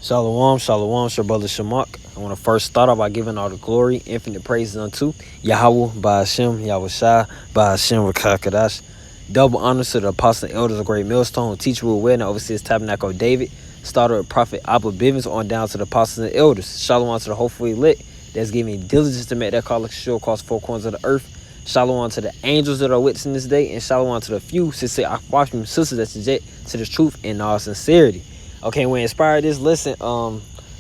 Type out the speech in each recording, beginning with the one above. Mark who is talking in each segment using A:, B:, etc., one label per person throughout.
A: Shalom, shalom, it's your brother Shamak. I want to first start off by giving all the glory, infinite praises unto Yahweh, Ba'ashem, Yahweh Shai, Ba'ashem, Rakakadash. Double honors to the apostles and elders of Great Millstone, teacher with wisdom, overseers Tabernacle of David, starter of Prophet Abba Bivens, on down to the apostles and elders. Shalom to the hopeful elect that's giving diligence to make that call sure across four corners of the earth. Shalom to the angels that are witnessing this day, and shalom to the few sisters that subject to the truth in all sincerity. Okay, we inspired this lesson.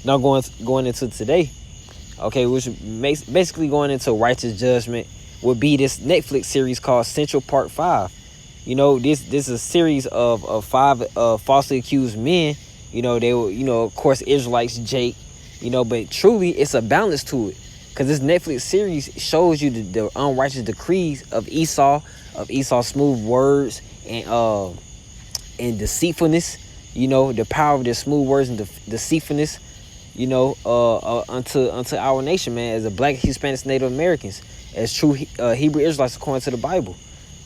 A: Now going into today. Okay, which makes basically going into righteous judgment would be this Netflix series called Central Part 5. You know, this is a series of five falsely accused men. You know, they were, of course, Israelites, Jake. But truly it's a balance to it. Because this Netflix series shows you the unrighteous decrees of Esau's smooth words and deceitfulness. The power of their smooth words and deceitfulness, unto our nation, man, as a black, Hispanic, Native Americans, as true Hebrew Israelites according to the Bible.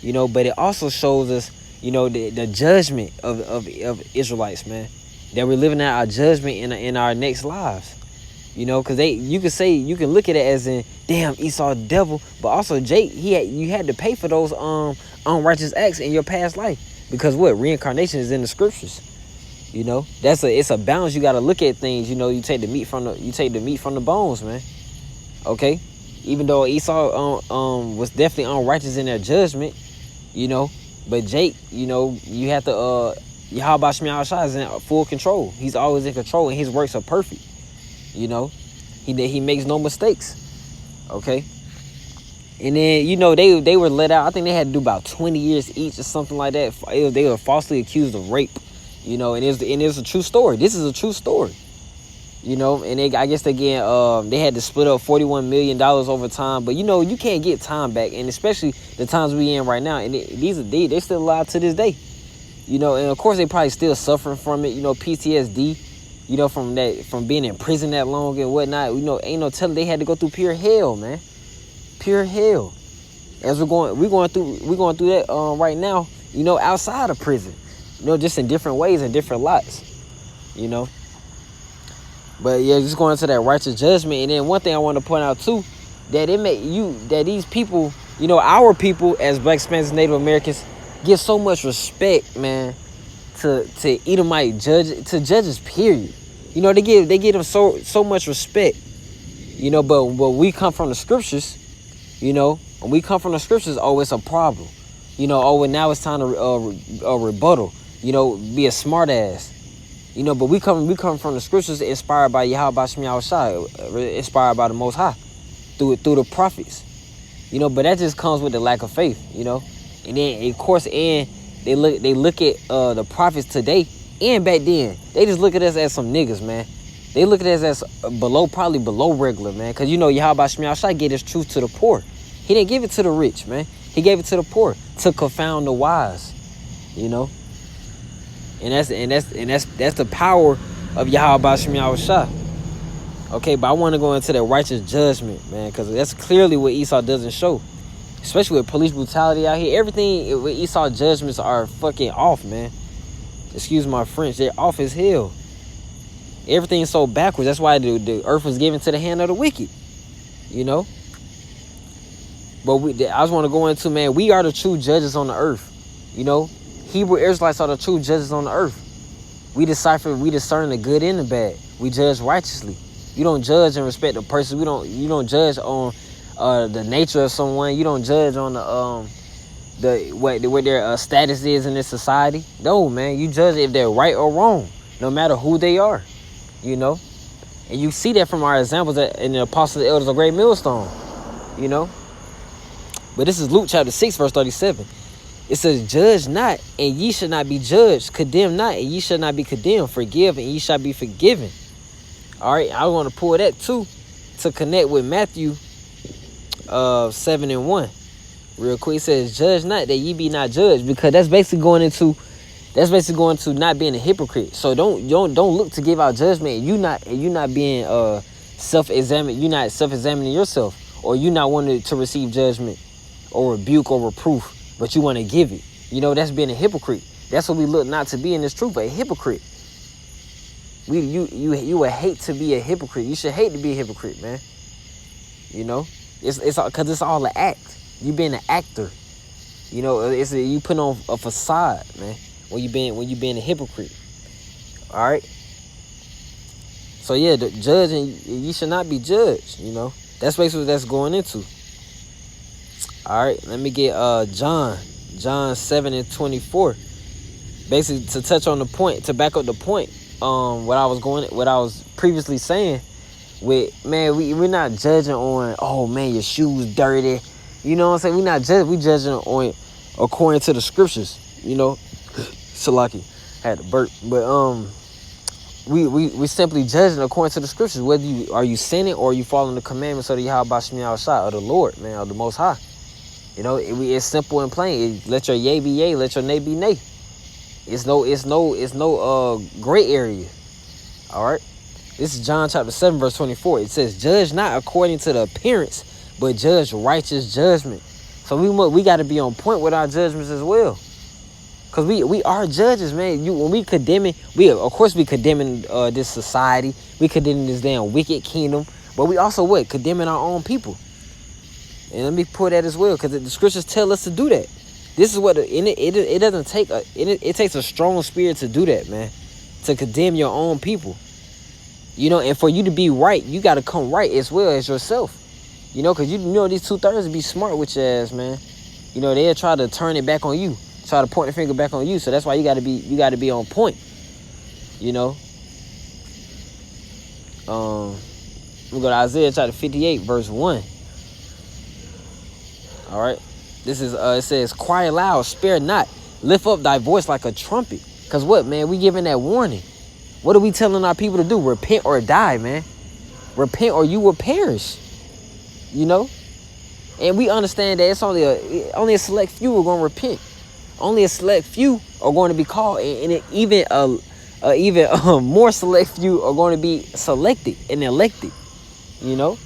A: But it also shows us, the judgment of Israelites, man, that we're living out our judgment in our next lives. Because you can look at it as in, damn, Esau the devil, but also Jake, you had to pay for those unrighteous acts in your past life, because reincarnation is in the scriptures. It's a balance. You got to look at things. You take the meat from the bones, man. Okay, even though Esau was definitely unrighteous in their judgment, but Jake, you have to Yahweh Shemiah Shai is in full control. He's always in control, and his works are perfect. He makes no mistakes. Okay, and then they were let out. I think they had to do about 20 years each or something like that. They were falsely accused of rape. And it's a true story. This is a true story. And I guess again, they had to split up $41 million over time. But you can't get time back, and especially the times we in right now. And they still alive to this day. And of course they probably still suffering from it. PTSD. From being in prison that long and whatnot. Ain't no telling they had to go through pure hell, man. Pure hell. As we're going through that right now. Outside of prison. Just in different ways and different lots, But yeah, just going into that righteous judgment. And then one thing I want to point out too, that that these people, our people as Black, Spanish, Native Americans, give so much respect, man, to Edomite judges, period. They give them so much respect, but when we come from the scriptures, when we come from the scriptures, it's a problem. And now it's time to rebuttal. Be a smart ass. But we come from the scriptures inspired by Yahweh Shemiah Shai, inspired by the Most High, through the prophets. But that just comes with the lack of faith, And then of course, and they look at the prophets today and back then. They just look at us as some niggas, man. They look at us as probably below regular, man. Because Yahweh Shemiah Shai gave his truth to the poor. He didn't give it to the rich, man. He gave it to the poor to confound the wise, And that's the power of Yahweh Shemiah Shai. Okay, but I want to go into that righteous judgment, man, because that's clearly what Esau doesn't show. Especially with police brutality out here. Everything with Esau judgments are fucking off, man. Excuse my French. They're off as hell. Everything's so backwards. That's why the earth was given to the hand of the wicked. But I just want to go into, man, we are the true judges on the earth. Hebrew Israelites are the true judges on the earth. We discern the good and the bad. We judge righteously. You don't judge and respect the person. You don't judge on the nature of someone. You don't judge on what their status is in this society. No, man, you judge if they're right or wrong, no matter who they are. And you see that from our examples in the apostles and elders of Great Millstone. But this is Luke chapter 6, verse 37. It says, judge not, and ye shall not be judged. Condemn not, and ye shall not be condemned. Forgive, and ye shall be forgiven. All right, I want to pull that too to connect with Matthew 7:1. Real quick, it says, judge not, that ye be not judged, because that's basically going to not being a hypocrite. So don't look to give out judgment, and you not being self-examined. You're not self-examining yourself, or you not wanting to receive judgment or rebuke or reproof, but you want to give it. That's being a hypocrite. That's what we look not to be in this truth, a hypocrite. You would hate to be a hypocrite. You should hate to be a hypocrite, man. You know, it's because it's all an act. You being an actor. You know, you put on a facade, man. When you being a hypocrite. All right. So yeah, the judging, you should not be judged. You know, that's basically what that's going into. All right, let me get John 7:24. Basically, to touch on the point, to back up the point, what I was previously saying, with man, we're not judging on, oh man, your shoes dirty, you know what I'm saying? We're not judging, we judging on according to the scriptures, you know. Salaki had to burp, but we simply judging according to the scriptures, whether are you sinning or are you following the commandments of the Yahweh Shema Shai, of the Lord, man, of the Most High. You know, it's simple and plain. Let your yea be yea, let your nay be nay. It's no gray area. All right. This is John chapter 7 verse 24. It says, "Judge not according to the appearance, but judge righteous judgment." So we got to be on point with our judgments as well, cause we are judges, man. When we condemning, of course we condemning this society, we condemning this damn wicked kingdom, but we also condemning our own people. And let me put that as well, because the scriptures tell us to do that. This is what it doesn't take it takes a strong spirit to do that, man. To condemn your own people. You know, and for you to be right, you got to come right as well as yourself. You know, because you know these 2/3 be smart with your ass, man. You know, they'll try to turn it back on you, try to point the finger back on you. So that's why you got to be on point. You know. We go to Isaiah chapter 58 verse 1. All right. This is it says, "Cry aloud, spare not, lift up thy voice like a trumpet." Cause what, man? We giving that warning. What are we telling our people to do? Repent or die, man. Repent or you will perish. You know, and we understand that it's only a select few are going to repent. Only a select few are going to be called, and even more select few are going to be selected and elected. You know.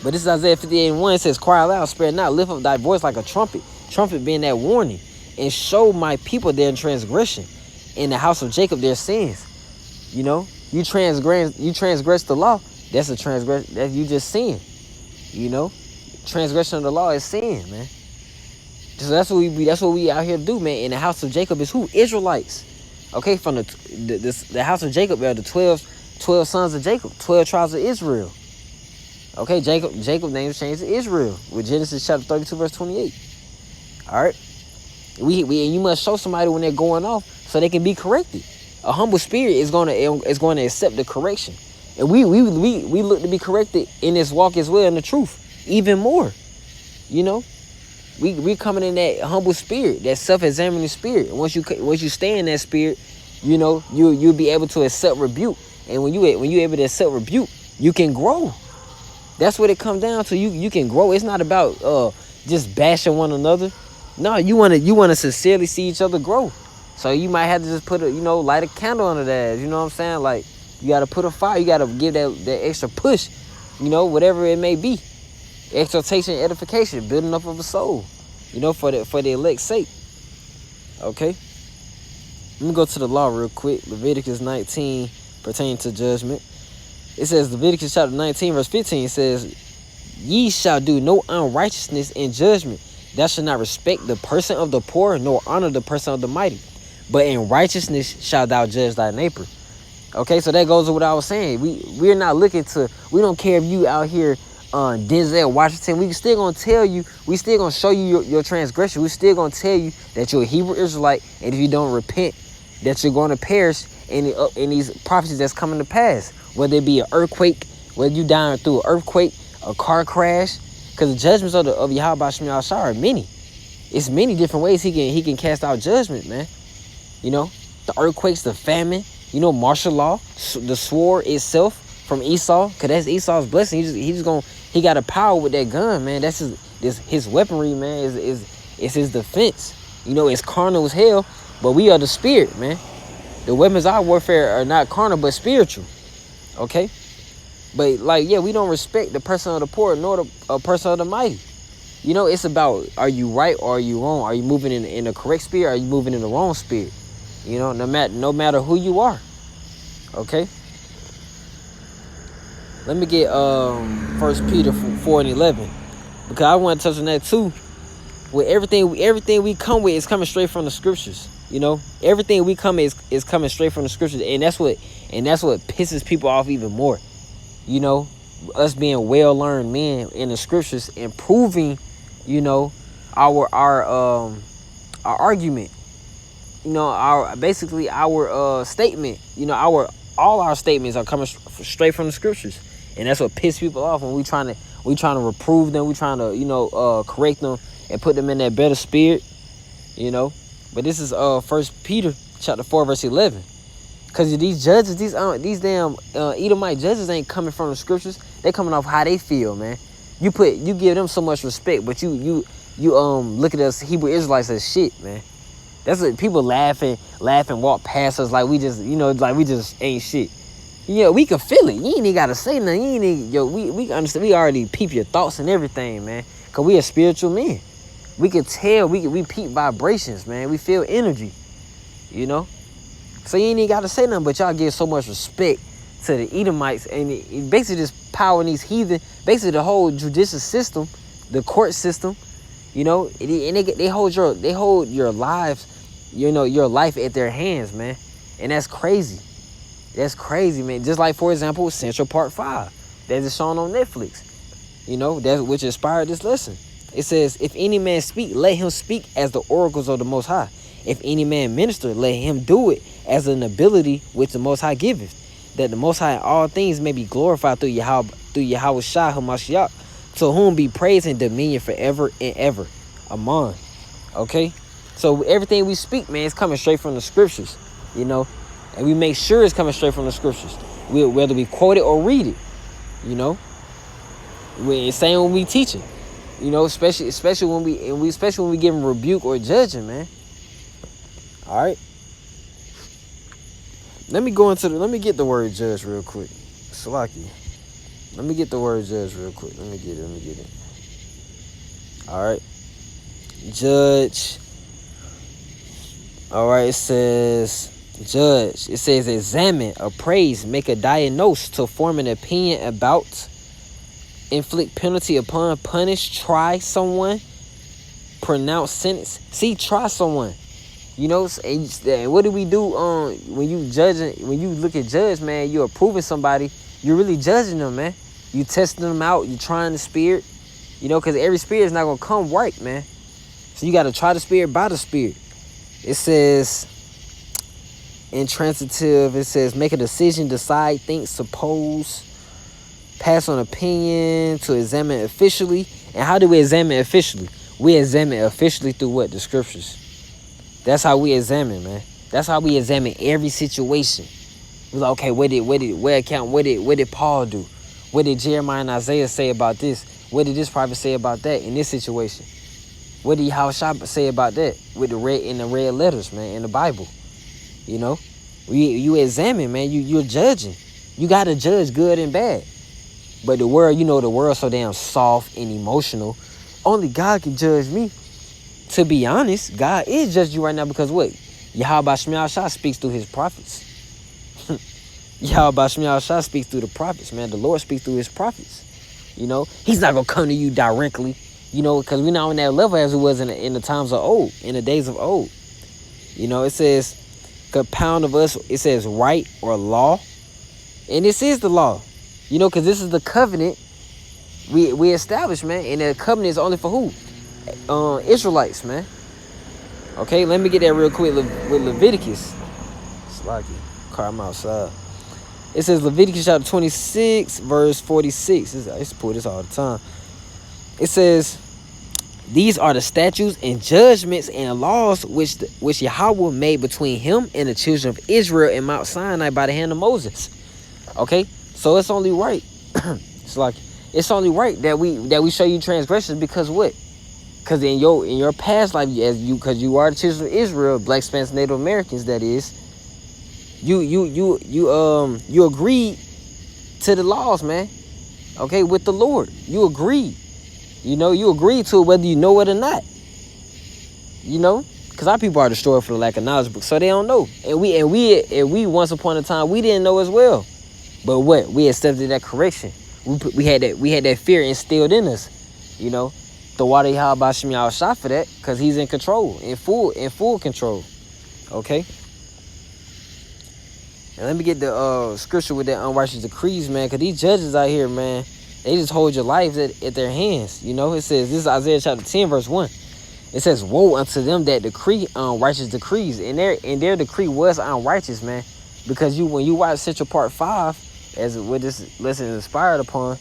A: But this is Isaiah 58:1. It says, "Cry aloud, spare not, lift up thy voice like a trumpet." Trumpet being that warning. "And show my people their transgression, in the house of Jacob their sins." You know, you transgress the law. That's a transgression. That you just sin. You know, transgression of the law is sin, man. So that's what we out here to do, man. In the house of Jacob is who? Israelites. Okay, from the house of Jacob are the 12 sons of Jacob, 12 tribes of Israel. Okay, Jacob name was changed to Israel with Genesis chapter 32 verse 28. All right, and you must show somebody when they're going off so they can be corrected. A humble spirit is going to accept the correction, and we look to be corrected in this walk as well in the truth, even more. You know, we coming in that humble spirit, that self-examining spirit. And once you stay in that spirit, you know you'll be able to accept rebuke, and when you able to accept rebuke, you can grow. That's what it comes down to. You can grow. It's not about just bashing one another. No, you wanna sincerely see each other grow. So you might have to just light a candle under that. You know what I'm saying? Like, you gotta put a fire. You gotta give that extra push. You know, whatever it may be, exhortation, edification, building up of a soul. You know, for the elect's sake. Okay. Let me go to the law real quick. Leviticus 19 pertaining to judgment. It says, Leviticus chapter 19 verse 15 says, "Ye shall do no unrighteousness in judgment. Thou shalt not respect the person of the poor, nor honor the person of the mighty. But in righteousness shalt thou judge thy neighbor." Okay, so that goes with what I was saying. We're not looking to, we don't care if you out here Denzel Washington. We still gonna tell you, we still gonna show you your transgression. We still gonna tell you that you're a Hebrew Israelite, and if you don't repent, that you're going to perish in these prophecies that's coming to pass. Whether it be an earthquake, whether you dying through an earthquake, a car crash, because the judgments of Yahweh Shema Shai are many. It's many different ways he can cast out judgment, man. You know, the earthquakes, the famine, you know, martial law, the sword itself from Esau, because that's Esau's blessing. He got a power with that gun, man. That's his weaponry, man. Is his defense. You know, it's carnal as hell, but we are the spirit, man. The weapons of our warfare are not carnal but spiritual. Okay, but we don't respect the person of the poor nor the person of the mighty. You know, it's about, are you right or are you wrong? Are you moving in the correct spirit? Or are you moving in the wrong spirit? You know, no matter who you are. Okay. Let me get 1 Peter 4:11, because I want to touch on that too. With everything we come with is coming straight from the scriptures. You know, everything we come is coming straight from the scriptures, and that's what pisses people off even more. You know, us being well learned men in the scriptures and proving, you know, our argument. You know, our statement. You know, all our statements are coming straight from the scriptures, and that's what pisses people off when we trying to reprove them. We trying to, you know, correct them and put them in that better spirit. You know, but this is 1 Peter chapter 4 verse 11. Because these judges, these damn Edomite judges ain't coming from the scriptures. They coming off how they feel, man. You give them so much respect, but you look at us Hebrew Israelites as shit, man. That's what people laugh and walk past us like we just, you know, like we just ain't shit. You know, we can feel it. You ain't even gotta say nothing. You ain't even, we understand. We already peep your thoughts and everything, man. Cause we are spiritual men. We can tell. We peep vibrations, man. We feel energy. You know. So you ain't even gotta say nothing, but y'all give so much respect to the Edomites, and it basically just powering these heathen. Basically, the whole judicial system, the court system. You know, and they hold your lives. You know, your life at their hands, man. And that's crazy. That's crazy, man. Just like, for example, Central Park 5. That is shown on Netflix. You know, that's which inspired this lesson. It says, if any man speak, let him speak as the oracles of the Most High. If any man minister, let him do it as an ability which the Most High giveth, that the Most High in all things may be glorified through Yahweh Shai HaMashiach, to whom be praise and dominion forever and ever. Amen. Okay? So everything we speak, man, is coming straight from the scriptures, you know, and we make sure it's coming straight from the scriptures, whether we quote it or read it, you know. Same when we teaching, you know, especially when we giving rebuke or judging, man. All right. Let me get the word judge real quick. Salaki. Let me get the word judge real quick. Let me get it. All right. Judge. All right, it says judge. It says examine, appraise, make a diagnose, to form an opinion about, inflict penalty upon, punish, try someone, pronounce sentence. See, try someone. You know, and what do we do when you judging? When you look at judge, man, you're approving somebody. You're really judging them, man. You testing them out. You trying the spirit. You know, because every spirit is not gonna come right, man. So you got to try the spirit by the spirit. It says, intransitive, it says, make a decision, decide, think, suppose, pass on opinion, to examine officially. And how do we examine officially? We examine officially through what? The scriptures. That's how we examine, man. That's how we examine every situation. We're like, okay, what did Paul do? What did Jeremiah and Isaiah say about this? What did this prophet say about that in this situation? What did Yahushua say about that with the red letters, man, in the Bible? You know, you examine, man. You're judging. You gotta judge good and bad. But the world, you know, the world's so damn soft and emotional. Only God can judge me. To be honest, God is judging you right now because what? Yahweh Shemiah Shah speaks through his prophets. Yahweh Shemiah Shah speaks through the prophets, man. The Lord speaks through his prophets. You know, he's not gonna come to you directly. You know, because we're not on that level as it was in the times of old, in the days of old. You know, it says, compound of us, it says right or law. And this is the law. You know, because this is the covenant we established, man. And the covenant is only for who? Israelites, man. Okay, let me get that real quick with Leviticus. It's like it. Car, I'm outside. It says Leviticus chapter 26, verse 46. I used to pull this all the time. It says, these are the statutes and judgments and laws which Yahweh made between him and the children of Israel in Mount Sinai by the hand of Moses. Okay, so it's only right. It's only right that we show you transgressions, because what? Because in your past life, because you are the children of Israel, Black, Spanish, Native Americans, that is, you agreed to the laws, man. Okay, with the Lord, you agreed. You know, you agree to it whether you know it or not. You know, Because our people are destroyed for the lack of knowledge, so they don't know. And we once upon a time, we didn't know as well. But what? We accepted that correction. We had that fear instilled in us. You know, the water Yahweh Shem Yahweh shot for that, because he's in control, in full control. Okay. And let me get the scripture with that unrighteous decrees, man, because these judges out here, man, they just hold your lives at their hands. You know, it says, this is Isaiah chapter 10, verse 1. It says, woe unto them that decree unrighteous decrees. And their decree was unrighteous, man. Because when you watch Central Park 5, as what this lesson is inspired upon,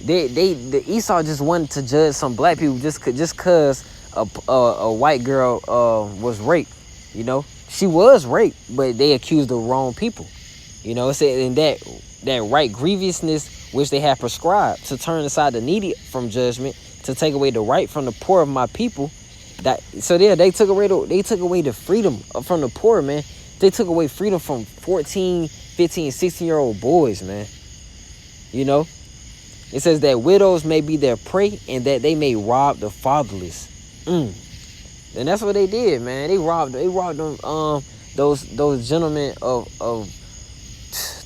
A: the Esau just wanted to judge some black people just cause a white girl was raped. You know, she was raped, but they accused the wrong people. You know, it said in that right grievousness which they have prescribed, to turn aside the needy from judgment, to take away the right from the poor of my people. They took away the freedom from the poor, man. They took away freedom from 14, 15, 16-year-old boys, man. You know, it says that widows may be their prey, and that they may rob the fatherless. And that's what they did, man. They robbed them those gentlemen of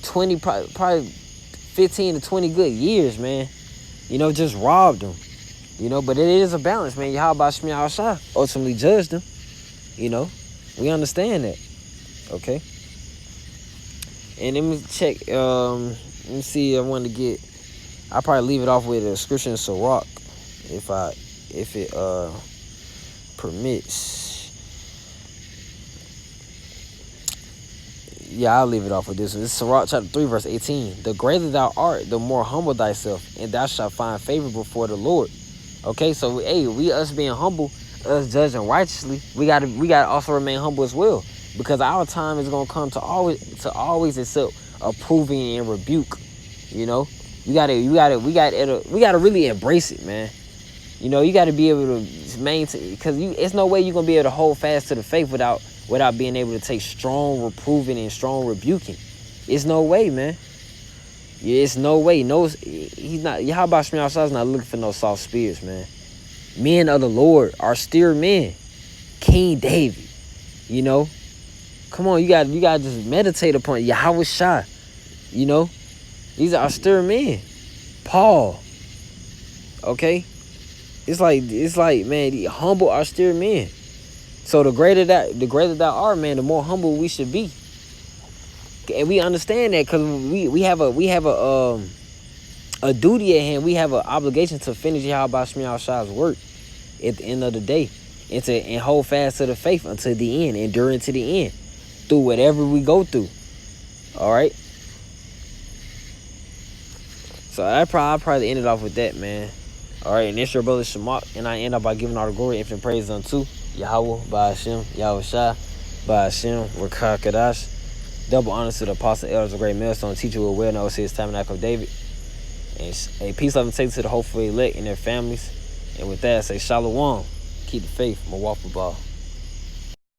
A: 20, probably 15 to 20 good years, man. You know, just robbed them. You know, but it is a balance, man. Yahweh Shem Yahweh Shah ultimately judged them. You know, we understand that. Okay. And let me check. Let me see. I'll probably leave it off with a scripture in Sirach, if it permits. Yeah, I'll leave it off with this one. This is Sirach chapter 3, verse 18. The greater thou art, the more humble thyself, and thou shalt find favor before the Lord. Okay, so hey, us being humble, us judging righteously, we gotta also remain humble as well, because our time is gonna come to always accept approving and rebuke. You know, we gotta really embrace it, man. You know, you gotta be able to maintain, because it's no way you're gonna be able to hold fast to the faith without being able to take strong reproving and strong rebuking. It's no way, man. Yeah, it's no way. No, he's not. Yahweh Shem Yahweh is not looking for no soft spirits, man. Men of the Lord are still men. King David, you know. Come on, you got to just meditate upon Yahweh Shah. You know, these are still men. Paul. Okay, it's like man, the humble are still men. So the greater thou art, man, the more humble we should be. And we understand that, because we have a duty at hand. We have an obligation to finish Yahweh Shem Yahweh Shah's work at the end of the day, and hold fast to the faith until the end, endure to the end, through whatever we go through. All right. So I'll probably end it off with that, man. All right, and it's your brother Shamak, and I end up by giving all the glory, infinite praise unto Yahweh, Ba'ashem, Yahweh Shah, Ba'ashem, Rakah Kadash. Double honors to the apostle, elders, of great millstone, teacher who well knows his tabernacle of David. And a peace, love, and safety to the hopeful elect and their families. And with that, I say shalom. Keep the faith. Mawafah Ball.